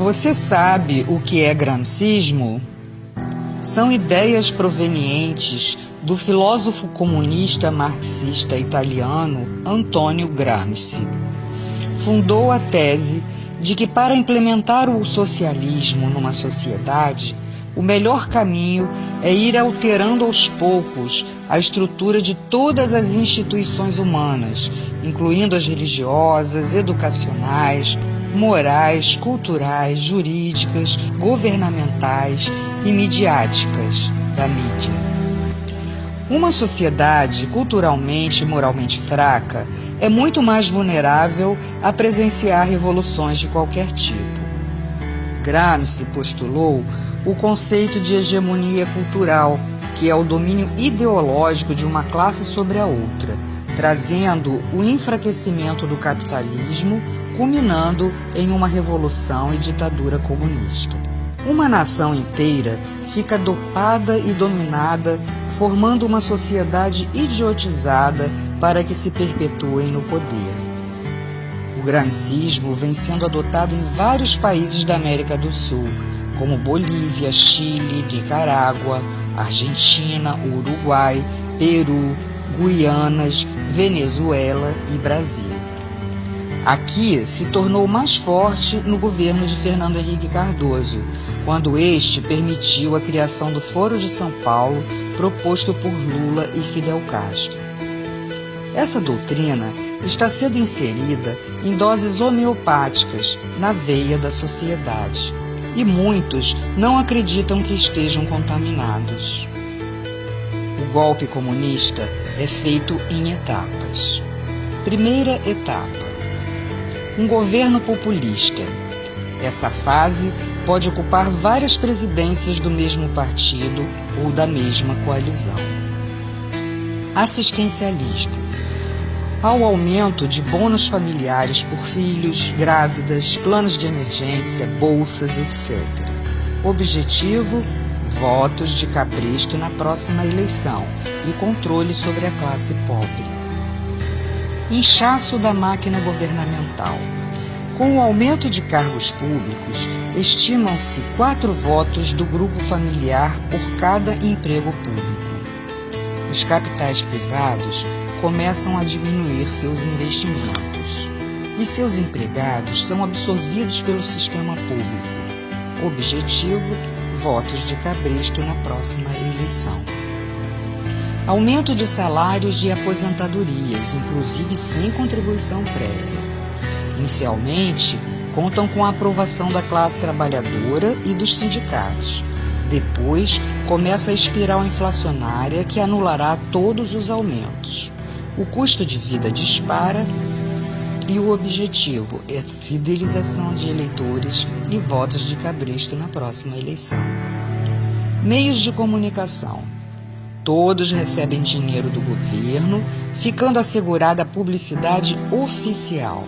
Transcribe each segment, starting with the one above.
Você sabe o que é gramscismo? São ideias provenientes do filósofo comunista marxista italiano Antonio Gramsci. Fundou a tese de que para implementar o socialismo numa sociedade, o melhor caminho é ir alterando aos poucos a estrutura de todas as instituições humanas, incluindo as religiosas, educacionais, morais, culturais, jurídicas, governamentais e midiáticas da mídia. Uma sociedade culturalmente e moralmente fraca é muito mais vulnerável a presenciar revoluções de qualquer tipo. Gramsci postulou o conceito de hegemonia cultural, que é o domínio ideológico de uma classe sobre a outra, trazendo o enfraquecimento do capitalismo, culminando em uma revolução e ditadura comunista. Uma nação inteira fica dopada e dominada, formando uma sociedade idiotizada para que se perpetuem no poder. O gramscismo vem sendo adotado em vários países da América do Sul, como Bolívia, Chile, Nicarágua, Argentina, Uruguai, Peru, Guianas, Venezuela e Brasil. Aqui se tornou mais forte no governo de Fernando Henrique Cardoso, quando este permitiu a criação do Foro de São Paulo, proposto por Lula e Fidel Castro. Essa doutrina está sendo inserida em doses homeopáticas na veia da sociedade, e muitos não acreditam que estejam contaminados. O golpe comunista é feito em etapas. Primeira etapa: um governo populista. Essa fase pode ocupar várias presidências do mesmo partido ou da mesma coalizão. Assistencialismo. Ao aumento de bônus familiares por filhos, grávidas, planos de emergência, bolsas, etc. Objetivo: votos de cabresto na próxima eleição e controle sobre a classe pobre. Inchaço da máquina governamental. Com o aumento de cargos públicos, estimam-se 4 votos do grupo familiar por cada emprego público. Os capitais privados começam a diminuir seus investimentos e seus empregados são absorvidos pelo sistema público. Objetivo: votos de cabresto na próxima eleição. Aumento de salários e aposentadorias, inclusive sem contribuição prévia. Inicialmente, contam com a aprovação da classe trabalhadora e dos sindicatos. Depois, começa a espiral inflacionária que anulará todos os aumentos. O custo de vida dispara e o objetivo é fidelização de eleitores e votos de cabresto na próxima eleição. Meios de comunicação. Todos recebem dinheiro do governo, ficando assegurada a publicidade oficial.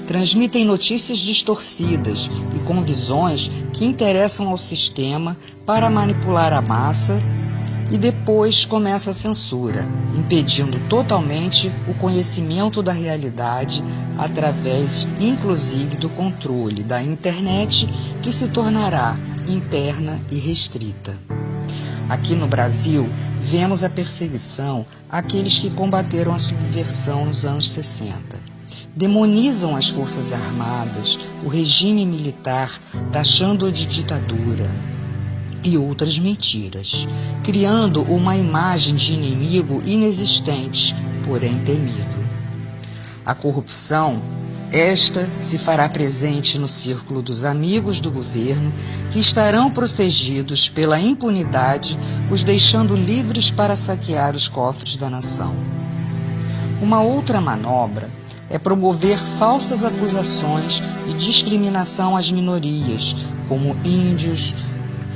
Transmitem notícias distorcidas e com visões que interessam ao sistema para manipular a massa, e depois começa a censura, impedindo totalmente o conhecimento da realidade através, inclusive, do controle da internet, que se tornará interna e restrita. Aqui no Brasil, vemos a perseguição àqueles que combateram a subversão nos anos 60. Demonizam as forças armadas, o regime militar, taxando-o de ditadura e outras mentiras, criando uma imagem de inimigo inexistente, porém temido. A corrupção, esta se fará presente no círculo dos amigos do governo, que estarão protegidos pela impunidade, os deixando livres para saquear os cofres da nação. Uma outra manobra é promover falsas acusações de discriminação às minorias, como índios,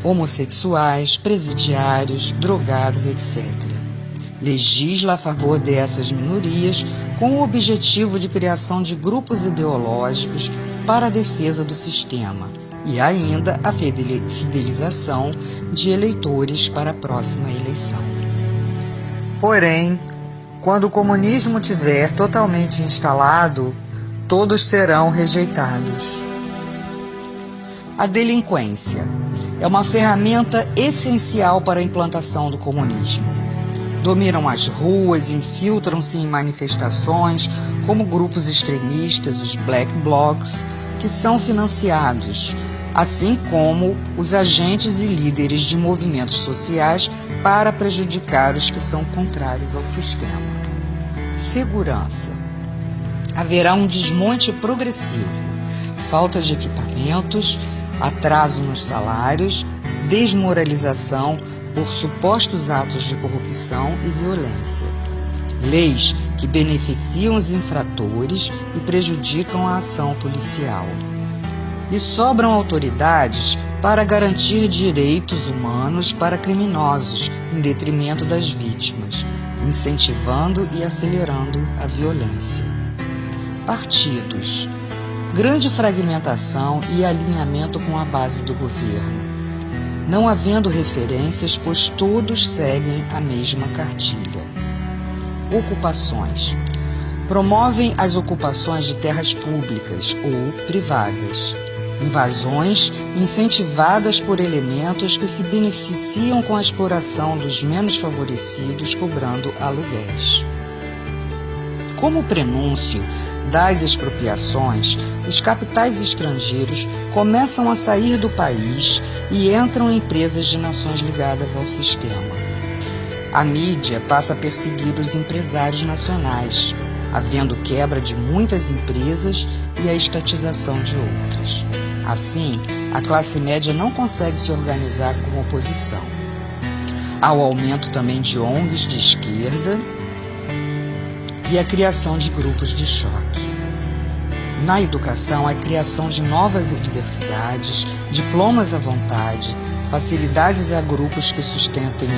homossexuais, presidiários, drogados, etc. Legisla a favor dessas minorias com o objetivo de criação de grupos ideológicos para a defesa do sistema e ainda a fidelização de eleitores para a próxima eleição. Porém, quando o comunismo tiver totalmente instalado, todos serão rejeitados. A delinquência é uma ferramenta essencial para a implantação do comunismo. Dominam as ruas, infiltram-se em manifestações como grupos extremistas, os Black Blocs, que são financiados, assim como os agentes e líderes de movimentos sociais para prejudicar os que são contrários ao sistema. Segurança. Haverá um desmonte progressivo, falta de equipamentos, atraso nos salários, desmoralização por supostos atos de corrupção e violência. Leis que beneficiam os infratores e prejudicam a ação policial. E sobram autoridades para garantir direitos humanos para criminosos, em detrimento das vítimas, incentivando e acelerando a violência. Partidos. Grande fragmentação e alinhamento com a base do governo. Não havendo referências, pois todos seguem a mesma cartilha. Ocupações. Promovem as ocupações de terras públicas ou privadas. Invasões incentivadas por elementos que se beneficiam com a exploração dos menos favorecidos, cobrando aluguéis. Como prenúncio das expropriações, os capitais estrangeiros começam a sair do país e entram empresas de nações ligadas ao sistema. A mídia passa a perseguir os empresários nacionais, havendo quebra de muitas empresas e a estatização de outras. Assim, a classe média não consegue se organizar como oposição. Há o aumento também de ONGs de esquerda e a criação de grupos de choque. Na educação, a criação de novas universidades, diplomas à vontade, facilidades a grupos que sustentem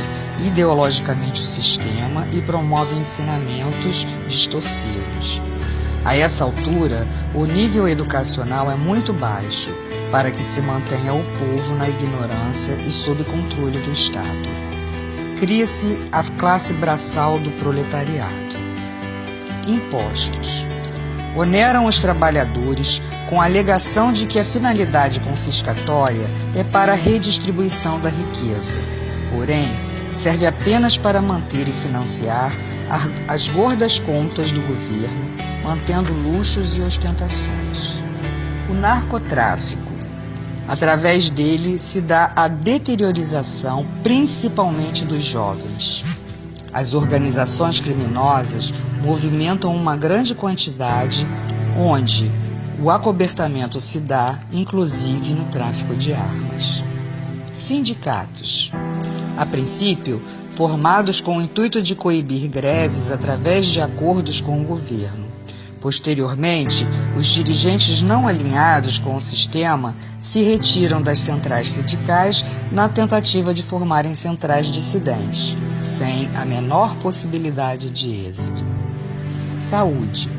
ideologicamente o sistema e promovem ensinamentos distorcidos. A essa altura, o nível educacional é muito baixo para que se mantenha o povo na ignorância e sob controle do Estado. Cria-se a classe braçal do proletariado. Impostos. Oneram os trabalhadores com a alegação de que a finalidade confiscatória é para a redistribuição da riqueza. Porém, serve apenas para manter e financiar as gordas contas do governo, mantendo luxos e ostentações. O narcotráfico. Através dele se dá a deteriorização, principalmente dos jovens. As organizações criminosas movimentam uma grande quantidade, onde o acobertamento se dá, inclusive, no tráfico de armas. Sindicatos. A princípio, formados com o intuito de coibir greves através de acordos com o governo. Posteriormente, os dirigentes não alinhados com o sistema se retiram das centrais sindicais na tentativa de formarem centrais dissidentes, sem a menor possibilidade de êxito. Saúde.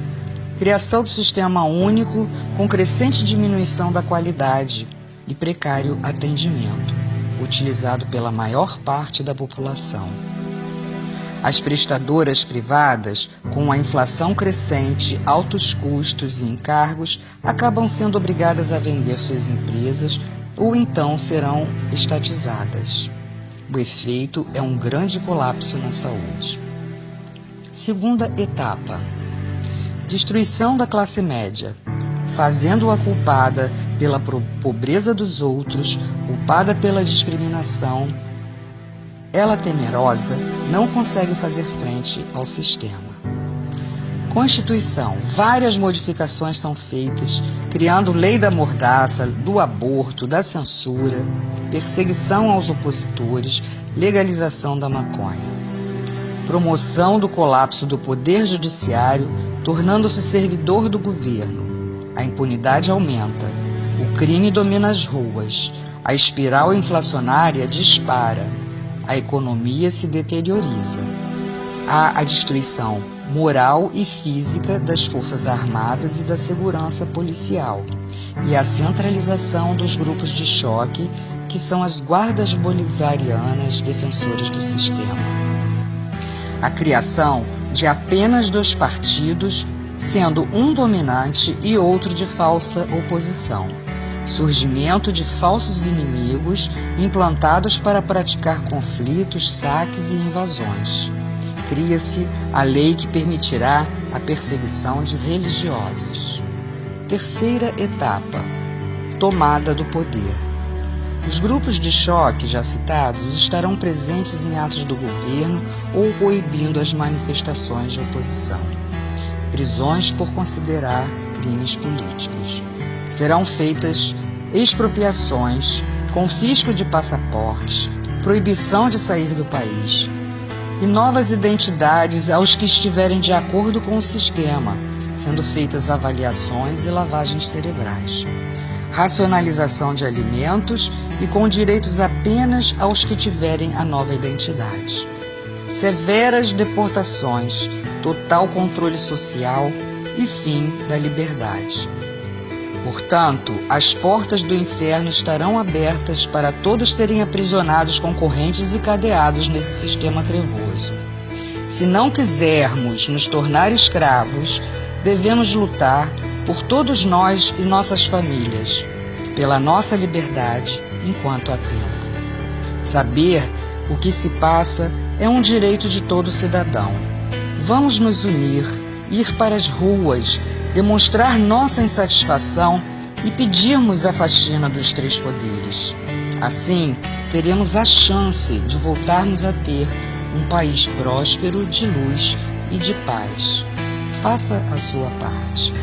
Criação do sistema único com crescente diminuição da qualidade e precário atendimento, utilizado pela maior parte da população. As prestadoras privadas, com a inflação crescente, altos custos e encargos, acabam sendo obrigadas a vender suas empresas ou então serão estatizadas. O efeito é um grande colapso na saúde. Segunda etapa. Destruição da classe média, fazendo-a culpada pela pobreza dos outros, culpada pela discriminação. Ela, temerosa, não consegue fazer frente ao sistema. Constituição. Várias modificações são feitas, criando lei da mordaça, do aborto, da censura, perseguição aos opositores, legalização da maconha. Promoção do colapso do poder judiciário, tornando-se servidor do governo. A impunidade aumenta, o crime domina as ruas, a espiral inflacionária dispara, a economia se deterioriza. Há a destruição moral e física das forças armadas e da segurança policial, e a centralização dos grupos de choque, que são as guardas bolivarianas defensoras do sistema. A criação de apenas 2 partidos, sendo um dominante e outro de falsa oposição. surgimento de falsos inimigos implantados para praticar conflitos, saques e invasões. Cria-se a lei que permitirá a perseguição de religiosos. Terceira etapa: tomada do poder. Os grupos de choque já citados estarão presentes em atos do governo ou coibindo as manifestações de oposição. Prisões por considerar crimes políticos. Serão feitas expropriações, confisco de passaportes, proibição de sair do país e novas identidades aos que estiverem de acordo com o sistema, sendo feitas avaliações e lavagens cerebrais. Racionalização de alimentos e com direitos apenas aos que tiverem a nova identidade. Severas deportações, total controle social e fim da liberdade. Portanto, as portas do inferno estarão abertas para todos serem aprisionados com correntes e cadeados nesse sistema trevoso. Se não quisermos nos tornar escravos, devemos lutar por todos nós e nossas famílias, pela nossa liberdade enquanto há tempo. Saber o que se passa é um direito de todo cidadão. Vamos nos unir, ir para as ruas, demonstrar nossa insatisfação e pedirmos a faxina dos três poderes. Assim, teremos a chance de voltarmos a ter um país próspero, de luz e de paz. Faça a sua parte.